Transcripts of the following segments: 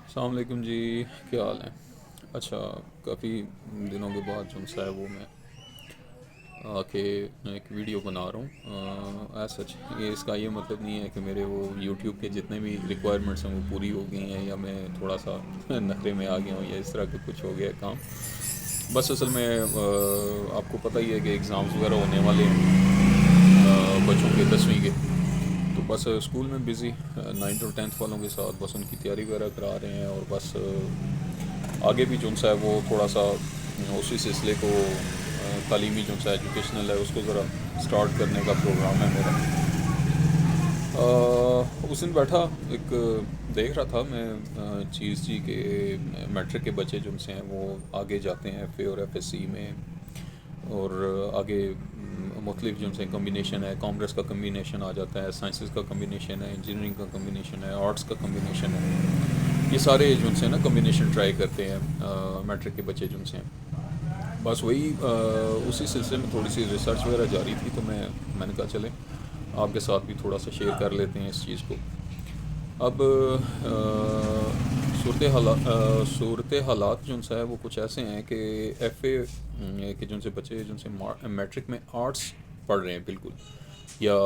السلام علیکم جی، کیا حال ہے؟ اچھا، کافی دنوں کے بعد جو ہے وہ میں آ کے ایک ویڈیو بنا رہا ہوں ایز سچ. اس کا یہ مطلب نہیں ہے کہ میرے وہ یوٹیوب کے جتنے بھی ریکوائرمنٹس ہیں وہ پوری ہو گئی ہیں، یا میں تھوڑا سا نخرے میں آ گیا ہوں، یا اس طرح کا کچھ ہو گیا ہے کام. بس اصل میں آپ کو پتہ ہی ہے کہ ایگزامز وغیرہ ہونے والے ہیں بچوں کے 10ویں کے. تو بس اسکول میں بزی 9th اور 10th والوں کے ساتھ بس ان کی تیاری وغیرہ کرا رہے ہیں. اور بس آگے بھی جو ہے وہ تھوڑا سا اسی سلسلے کو تعلیمی جو ہے ایجوکیشنل ہے اس کو ذرا اسٹارٹ کرنے کا پروگرام ہے میرا. اس دن بیٹھا ایک دیکھ رہا تھا میں چیز جی کہ میٹرک کے بچے جو سے ہیں وہ آگے جاتے ہیں ایف اے اور ایف ایس سی میں، اور آگے مختلف جو سے کمبینیشن ہے، کامرس کا کمبینیشن آ جاتا ہے، سائنسز کا کمبینیشن ہے، انجینئرنگ کا کمبینیشن ہے، آرٹس کا کمبینیشن ہے. یہ سارے جو سے نا کمبینیشن ٹرائی کرتے ہیں میٹرک کے بچے جو سے ہیں. بس وہی اسی سلسلے میں تھوڑی سی ریسرچ وغیرہ جاری تھی، تو میں نے کہا چلیں آپ کے ساتھ بھی تھوڑا سا شیئر کر لیتے ہیں اس چیز کو. اب صورت حالات جو ہے وہ کچھ ایسے ہیں کہ ایف اے کے جن سے بچے جن سے میٹرک میں آرٹس پڑھ رہے ہیں بالکل، یا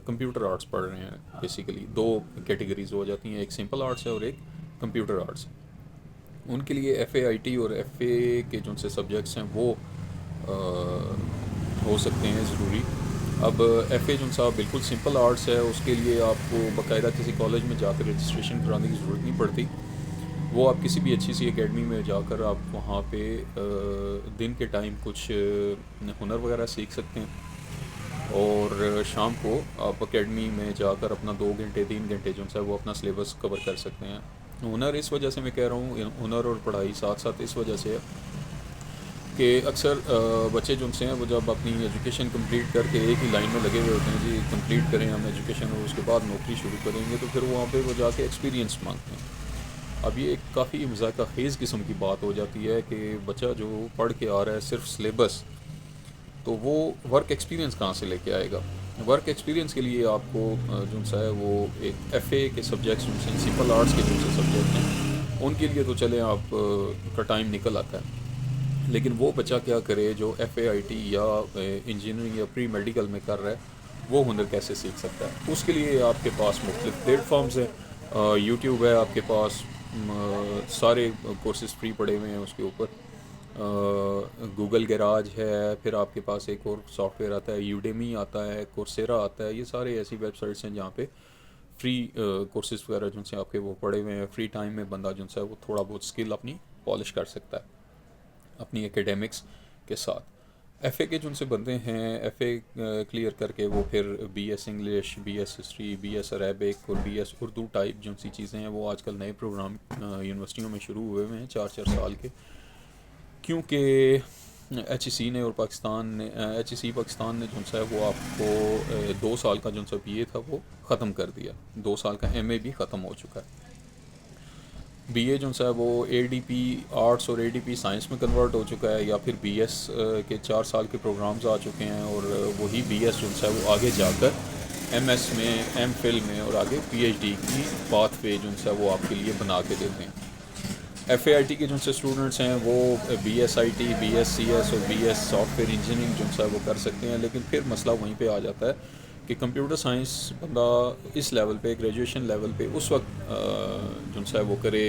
کمپیوٹر آرٹس پڑھ رہے ہیں. بیسیکلی دو کیٹیگریز ہو جاتی ہیں، ایک سمپل آرٹس ہے اور ایک کمپیوٹر آرٹس. ان کے لیے ایف اے آئی ٹی اور ایف اے کے جو سے سبجیکٹس ہیں وہ ہو سکتے ہیں ضروری. اب ایف اے جو صاحب بالکل سمپل آرٹس ہے، اس کے لیے آپ کو باقاعدہ کسی کالج میں جا کر رجسٹریشن کرانے کی ضرورت نہیں پڑتی. وہ آپ کسی بھی اچھی سی اکیڈمی میں جا کر آپ وہاں پہ دن کے ٹائم کچھ ہنر وغیرہ سیکھ سکتے ہیں، اور شام کو آپ اکیڈمی میں جا کر اپنا 2 گھنٹے 3 گھنٹے جو ہے وہ اپنا سلیبس کور کر سکتے ہیں. ہنر اس وجہ سے میں کہہ رہا ہوں، ہنر اور پڑھائی ساتھ ساتھ اس وجہ سے کہ اکثر بچے جو سے ہیں وہ جب اپنی ایجوکیشن کمپلیٹ کر کے ایک ہی لائن میں لگے ہوئے ہوتے ہیں، جی کمپلیٹ کریں ہم ایجوکیشن اور اس کے بعد نوکری شروع کریں گے، تو پھر وہاں پہ وہ جا کے ایکسپیرینس مانگتے ہیں. اب یہ ایک کافی مذاکرہ خیز قسم کی بات ہو جاتی ہے کہ بچہ جو پڑھ کے آ رہا ہے صرف سلیبس، تو وہ ورک ایکسپیرینس کہاں سے لے کے آئے گا؟ ورک ایکسپیرینس کے لیے آپ کو جو سا ہے وہ ایک ایف اے کے سبجیکٹس جو سے سمپل آرٹس کے جو سے سبجیکٹ ہیں ان کے لیے تو چلیں آپ کا ٹائم نکل آتا ہے. لیکن وہ بچہ کیا کرے جو ایف اے آئی ٹی یا انجینئرنگ یا پری میڈیکل میں کر رہا ہے، وہ ہنر کیسے سیکھ سکتا ہے؟ اس کے لیے آپ کے پاس مختلف پلیٹ فارمز ہیں. یوٹیوب ہے آپ کے پاس، سارے کورسز فری پڑے ہوئے ہیں اس کے اوپر. گوگل گیراج ہے، پھر آپ کے پاس ایک اور سافٹ ویئر آتا ہے یوڈیمی آتا ہے، کورسیرا آتا ہے. یہ سارے ایسی ویب سائٹس ہیں جہاں پہ فری کورسز وغیرہ جو سے آپ کے وہ پڑے ہوئے ہیں. فری ٹائم میں بندہ جو ہے وہ تھوڑا بہت اسکل اپنی پالش کر سکتا ہے اپنی اکیڈیمکس کے ساتھ. ایف اے کے جو سے بندے ہیں، ایف اے کلیئر کر کے وہ پھر B S English, B S history, B S Arabic اور بی ایس اردو ٹائپ جو سی چیزیں ہیں وہ آج کل نئے پروگرام یونیورسٹیوں میں شروع ہوئے ہوئے ہیں 4 4 سال کے. کیونکہ ایچ ای سی نے اور پاکستان نے ایچ ای سی پاکستان نے جو ہے وہ آپ کو 2 سال کا جو سا بی اے تھا وہ ختم کر دیا. 2 سال کا ایم اے بھی ختم ہو چکا ہے. بی اے جو ہے وہ اے ڈی پی آرٹس اور اے ڈی پی سائنس میں کنورٹ ہو چکا ہے، یا پھر بی ایس کے 4 سال کے پروگرامز آ چکے ہیں، اور وہی بی ایس جو ہے وہ آگے جا کر ایم ایس میں، ایم فل میں اور آگے پی ایچ ڈی کی پاتھ وے جو ہے وہ آپ کے لیے بنا کے دیتے ہیں. ایف اے آئی ٹی کے جو سے اسٹوڈنٹس ہیں وہ B S I T, B S C S اور B S software engineering جو ہے وہ کر سکتے ہیں. لیکن پھر مسئلہ وہیں پہ آ جاتا ہے کہ کمپیوٹر سائنس بندہ اس لیول پہ، گریجویشن لیول پہ اس وقت جو ہے وہ کرے،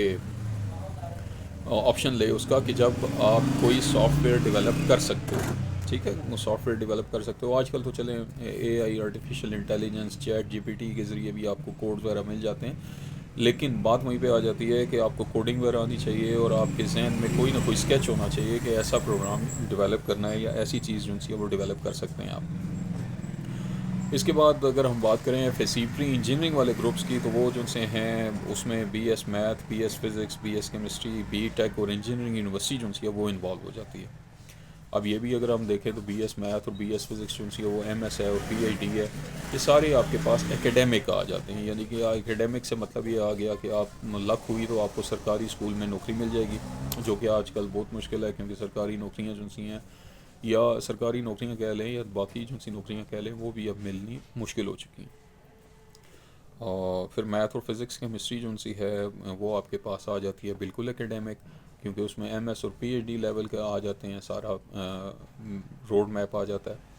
آپشن لے اس کا کہ جب آپ کوئی سافٹ ویئر ڈیولپ کر سکتے ہو. ٹھیک ہے، وہ سافٹ ویئر ڈیولپ کر سکتے ہو. آج کل تو چلیں A I, artificial intelligence, chat G P T کے ذریعے بھی آپ کو کوڈ وغیرہ مل جاتے ہیں. لیکن بات وہیں پہ آ جاتی ہے کہ آپ کو کوڈنگ وغیرہ آنی چاہیے، اور آپ کے ذہن میں کوئی نہ کوئی اسکیچ ہونا چاہیے کہ ایسا پروگرام ڈیولپ کرنا ہے، یا ایسی چیز جو سی ہے وہ ڈیولپ کر سکتے ہیں آپ. اس کے بعد اگر ہم بات کریں F A C pre engineering والے گروپس کی، تو وہ جو سے ہیں اس میں B S math, B S physics, B S chemistry, B tech اور انجینئرنگ یونیورسٹی جو سی ہے وہ انوالو ہو جاتی ہے. اب یہ بھی اگر ہم دیکھیں تو بی ایس میتھ اور بی ایس فزکس جو سی ہے وہ ایم ایس ہے اور پی ایچ ڈی ہے. یہ سارے آپ کے پاس اکیڈیمک آ جاتے ہیں، یعنی کہ اکیڈیمک سے مطلب یہ آ گیا کہ آپ لک ہوئی تو آپ کو سرکاری اسکول میں نوکری مل جائے گی، جو کہ آج کل بہت مشکل ہے، کیونکہ سرکاری نوکریاں جو سی ہیں، یا سرکاری نوکریاں کہہ لیں یا باقی جو سی نوکریاں کہہ لیں، وہ بھی اب ملنی مشکل ہو چکی ہیں. اور پھر میتھ اور فزکس کیمسٹری جو ان سی ہے وہ آپ کے پاس آ جاتی ہے بالکل اکیڈیمک، کیونکہ اس میں ایم ایس اور پی ایچ ڈی لیول کے آ جاتے ہیں، سارا روڈ میپ آ جاتا ہے۔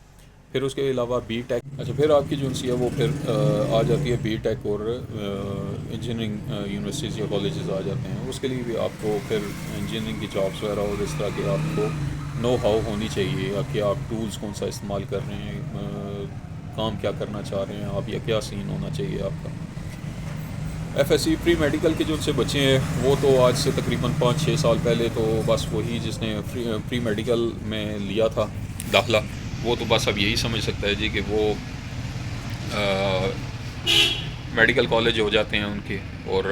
پھر اس کے علاوہ بی ٹیک، اچھا پھر آپ کی جو سی ہے وہ پھر آ جاتی ہے بی ٹیک اور انجینئرنگ یونیورسٹیز یا کالجز آ جاتے ہیں۔ اس کے لیے بھی آپ کو پھر انجینئرنگ کی جابس وغیرہ اور اس طرح کے آپ کو نو ہاؤ ہونی چاہیے کہ آپ ٹولز کون سا استعمال کر رہے ہیں، کام کیا کرنا چاہ رہے ہیں آپ، یا کیا سین ہونا چاہیے آپ کا۔ F S C pre medical کے جو ان سے بچے ہیں وہ تو آج سے تقریباً 5-6 سال پہلے تو بس وہی جس نے پری میڈیکل میں لیا تھا داخلہ، وہ تو بس اب یہی سمجھ سکتا ہے جی کہ وہ میڈیکل کالج ہو جاتے ہیں ان کے، اور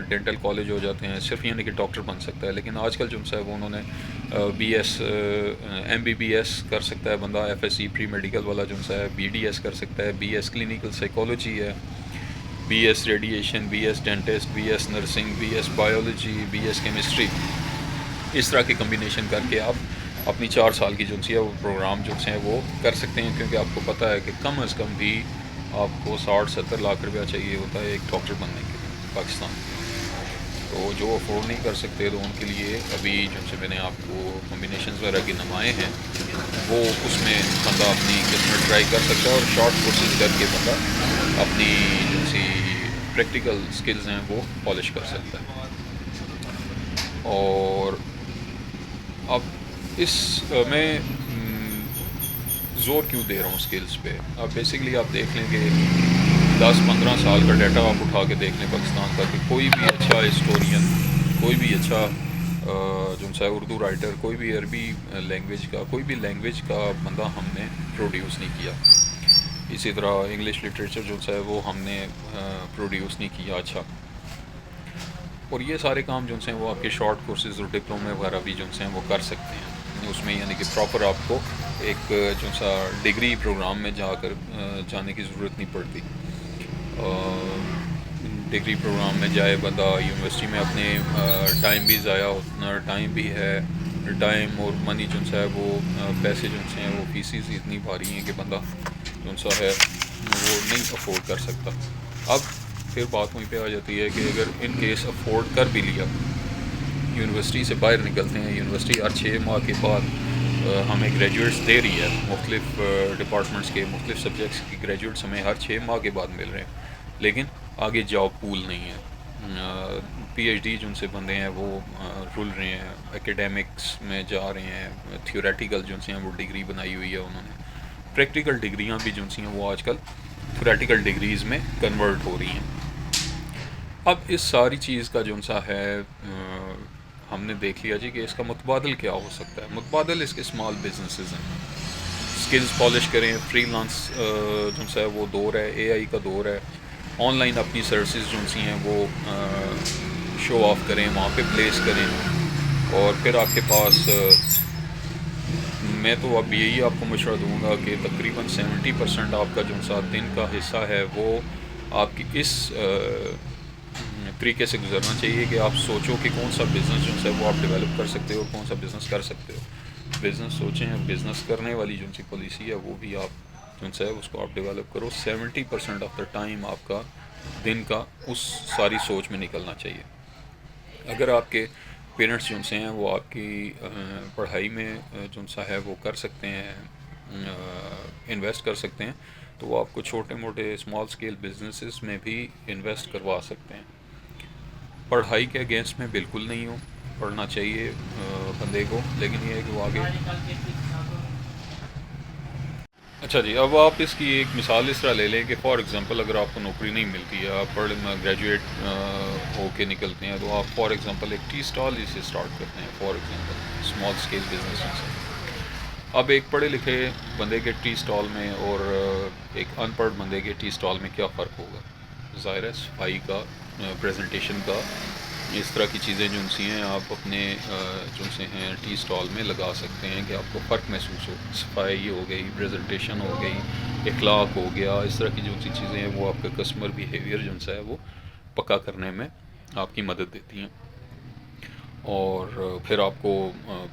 ڈینٹل کالج ہو جاتے ہیں، صرف یعنی کہ ڈاکٹر بن سکتا ہے۔ لیکن آج کل جو ہے وہ انہوں نے B S M B B S کر سکتا ہے بندہ، F S C pre medical والا جو ہے بی ڈی ایس کر سکتا ہے، بی ایس کلینیکل سائیکالوجی ہے، B S radiation, B S dentist, B S nursing, B S biology, B S chemistry, اس طرح کی کمبینیشن کر کے آپ اپنی 4 سال کی جو ہے وہ پروگرام جو ہیں وہ کر سکتے ہیں، کیونکہ آپ کو پتہ ہے کہ کم از کم بھی آپ کو 60-70 لاکھ روپیہ چاہیے ہوتا ہے ایک ڈاکٹر بننے کے لیے پاکستان میں۔ تو جو افورڈ نہیں کر سکتے تو ان کے لیے ابھی جو سے میں نے آپ کو کمبینیشنز وغیرہ کی نمائے ہیں، وہ اس میں بندہ اپنی قسمت ٹرائی کر سکتا ہے، اور شارٹ کورسز کر کے بندہ اپنی جو سی پریکٹیکل سکلز ہیں وہ پالش کر سکتا ہے۔ اور اب اس میں زور کیوں دے رہا ہوں اسکلز پہ، اب بیسکلی آپ دیکھ لیں کہ 10-15 سال کا ڈیٹا آپ اٹھا کے دیکھ لیں پاکستان کا، کہ کوئی بھی اچھا ہسٹورین، کوئی بھی اچھا جو ہے اردو رائٹر، کوئی بھی عربی لینگویج کا، کوئی بھی لینگویج کا بندہ ہم نے پروڈیوس نہیں کیا۔ اسی طرح انگلش لٹریچر جو ہے وہ ہم نے پروڈیوس نہیں کیا اچھا۔ اور یہ سارے کام جو ہیں وہ آپ کے شارٹ کورسز اور ڈپلومے وغیرہ بھی جو ہیں وہ کر سکتے ہیں اس میں، یعنی کہ پراپر آپ کو ایک جو سا ڈگری پروگرام میں جانے کی ضرورت نہیں پڑتی۔ ڈگری پروگرام میں جائے بندہ، یونیورسٹی میں اپنے ٹائم بھی ضائع ہونا، ٹائم بھی ہے، ٹائم اور منی جو ہے وہ پیسے جو ہیں وہ فیسز اتنی بھاری ہیں کہ بندہ جو سا ہے وہ نہیں افورڈ کر سکتا۔ اب پھر بات وہیں پہ آ جاتی ہے کہ اگر ان کیس افورڈ کر بھی لیا، یونیورسٹی سے باہر نکلتے ہیں، یونیورسٹی ہر 6 ماہ کے بعد ہمیں گریجویٹس دے رہی ہے، مختلف ڈپارٹمنٹس کے مختلف سبجیکٹس کی گریجویٹس ہمیں ہر 6 ماہ کے بعد مل رہے ہیں، لیکن آگے جاب پول نہیں ہے۔ پی ایچ ڈی جن سے بندے ہیں وہ رول رہے ہیں، ایکیڈیمکس میں جا رہے ہیں، تھیوریٹیکل جو ہیں وہ ڈگری بنائی ہوئی ہے انہوں نے، پریکٹیکل ڈگریاں بھی جو ہیں وہ آج کل تھیوریٹیکل ڈگریز میں کنورٹ ہو رہی ہیں۔ اب اس ساری چیز کا جو سا ہے ہم نے دیکھ لیا جی کہ اس کا متبادل کیا ہو سکتا ہے۔ متبادل اس کے اسمال بزنسز ہیں، سکلز پالش کریں، فری لانس جو سا ہے وہ دور ہے، اے آئی کا دور ہے، آن لائن اپنی سروسز جو سی ہیں وہ شو آف کریں، وہاں پہ پلیس کریں، اور پھر آپ کے پاس میں تو اب یہی آپ کو مشورہ دوں گا کہ تقریباً 70% آپ کا جو سا دن کا حصہ ہے وہ آپ کی اس طریقے سے گزرنا چاہیے کہ آپ سوچو کہ کون سا بزنس جو ہے وہ آپ ڈیولپ کر سکتے ہو، کون سا بزنس کر سکتے ہو، بزنس سوچیں، بزنس کرنے والی جو سی پالیسی ہے وہ بھی آپ جو ہے اس کو آپ ڈیولپ کرو۔ 70% آف دا ٹائم آپ کا دن کا اس ساری سوچ میں نکلنا چاہیے۔ اگر آپ کے پیرنٹس جو سے ہیں وہ آپ کی پڑھائی میں جو سا ہے وہ کر سکتے ہیں، انویسٹ کر سکتے ہیں، تو وہ آپ کو چھوٹے موٹے اسمال اسکیل بزنسز میں بھی انویسٹ کروا سکتے ہیں۔ پڑھائی کے اگینسٹ میں بالکل نہیں ہوں، پڑھنا چاہیے بندے کو، لیکن یہ ہے کہ وہ آگے اچھا جی، اب آپ اس کی ایک مثال اس طرح لے لیں کہ فار ایگزامپل اگر آپ کو نوکری نہیں ملتی ہے، آپ گریجویٹ ہو کے نکلتے ہیں، تو آپ فار ایگزامپل ایک ٹی اسٹال اسے اسٹارٹ کرتے ہیں، for example small scale business سے۔ اب ایک پڑھے لکھے بندے کے ٹی اسٹال میں اور ایک ان پڑھ بندے کے ٹی اسٹال میں کیا فرق ہوگا؟ ظاہر ہے صفائی کا، پریزنٹیشن کا، اس طرح کی چیزیں جو سی ہیں آپ اپنے جو سے ہیں ٹی اسٹال میں لگا سکتے ہیں کہ آپ کو فرق محسوس ہو۔ صفائی ہو گئی، پریزنٹیشن ہو گئی، اخلاق ہو گیا، اس طرح کی جو سی چیزیں ہیں وہ آپ کا کسٹمر بیہیویئر جو سا ہے وہ پکا کرنے میں آپ کی مدد دیتی ہیں۔ اور پھر آپ کو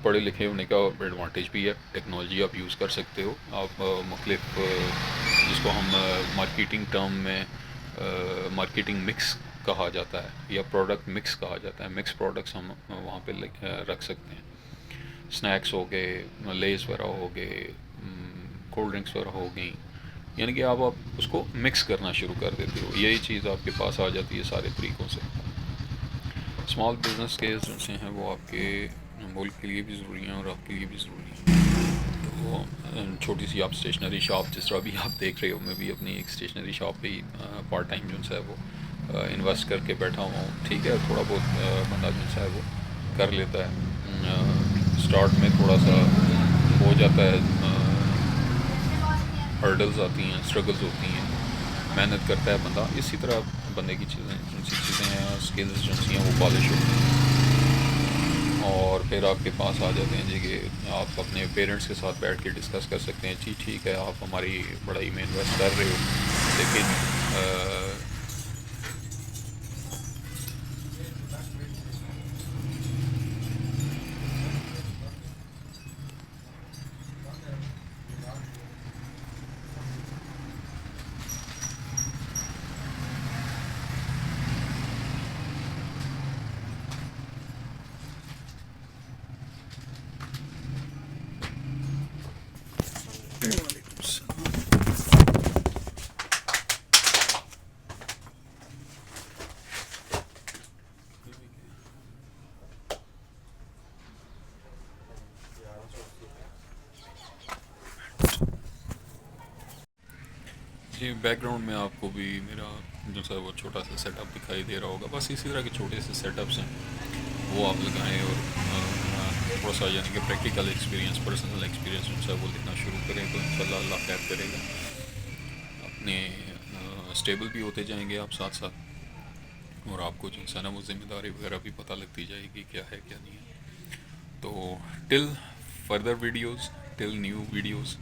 پڑھے لکھے ہونے کا ایڈوانٹیج بھی ہے، ٹیکنالوجی آپ یوز کر سکتے ہو، آپ مختلف جس کو ہم مارکیٹنگ ٹرم میں مارکیٹنگ مکس کہا جاتا ہے یا پروڈکٹ مکس کہا جاتا ہے. مکس پروڈکٹس ہم وہاں پہ رکھ سکتے ہیں. اسنیکس ہو گئے, لیز وغیرہ ہو گئے, کولڈ ڈرنکس وغیرہ ہو گئیں, یعنی کہ آپ اس کو مکس کرنا شروع کر دیتے ہو. یہی چیز آپ کے پاس آ جاتی ہے سارے طریقوں سے. اسمال بزنس کے جو سے ہیں وہ آپ کے ملک کے لیے بھی ضروری ہیں اور آپ کے لیے بھی ضروری ہیں. تو چھوٹی سی آپ اسٹیشنری شاپ, جس طرح بھی آپ دیکھ رہے ہو, میں بھی اپنی ایک اسٹیشنری شاپ پہ ہی پارٹ ٹائم جو ہے وہ انویسٹ کر کے بیٹھا ہوا ہوں. ٹھیک ہے, تھوڑا بہت بندہ جو ہے وہ کر لیتا ہے. اسٹارٹ میں تھوڑا سا ہو جاتا ہے, ہرڈلز آتی ہیں, اسٹرگلز ہوتی ہیں, محنت کرتا ہے بندہ. اسی طرح بندے کی چیزیں ہیں, اسکلز جو ہیں وہ پالش ہوتی ہیں, اور پھر آپ کے پاس آ جاتے ہیں جی کہ آپ اپنے پیرنٹس کے ساتھ بیٹھ کے ڈسکس کر سکتے ہیں. جی ٹھیک ہے, آپ ہماری پڑھائی میں انویسٹ کر رہے ہو, لیکن جی بیک گراؤنڈ میں آپ کو بھی میرا جو سا وہ چھوٹا سا سیٹ اپ دکھائی دے رہا ہوگا. بس اسی طرح کے چھوٹے سے سیٹ اپس ہیں, وہ آپ لگائیں اور تھوڑا سا یعنی کہ پریکٹیکل ایکسپیرینس, پرسنل ایکسپیرینس جو ہے وہ لینا شروع کریں تو انشاءاللہ اللہ خیر کرے گا. اپنے اسٹیبل بھی ہوتے جائیں گے آپ ساتھ ساتھ, اور آپ کو جو ہے نا وہ ذمہ داری وغیرہ بھی پتہ لگتی جائے گی کیا ہے کیا نہیں ہے. تو ٹل فردر ویڈیوز, ٹل نیو ویڈیوز,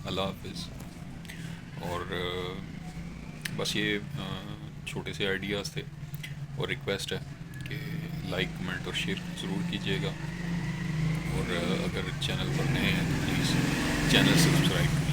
اللہ حافظ. اور بس یہ چھوٹے سے آئیڈیاز تھے, اور ریکویسٹ ہے کہ لائک, کمنٹ اور شیئر ضرور کیجیے گا, اور اگر چینل پر نئے ہیں تو پلیز چینل سبسکرائب